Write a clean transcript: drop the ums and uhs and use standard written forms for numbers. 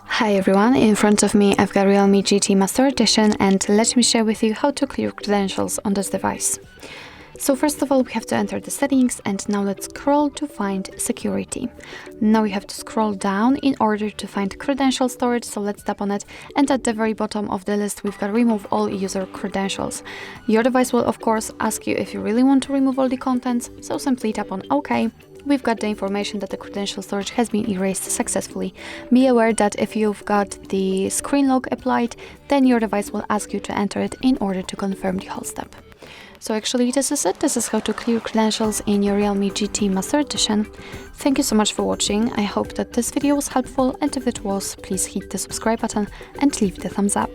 Hi everyone, in front of me I've got Realme GT Master Edition, and let me share with you how to clear credentials on this device. So first of all, we have to enter the settings, and now let's scroll to find security. Now we have to scroll down in order to find credential storage, so let's tap on it, and at the very bottom of the list we've got remove all user credentials. Your device will of course ask you if you really want to remove all the contents, so simply tap on OK. We've got the information that the credential storage has been erased successfully. Be aware that if you've got the screen lock applied, then your device will ask you to enter it in order to confirm the whole step. So actually this is it. This is how to clear credentials in your Realme GT Master Edition. Thank you so much for watching. I hope that this video was helpful, and if it was, please hit the subscribe button and leave the thumbs up.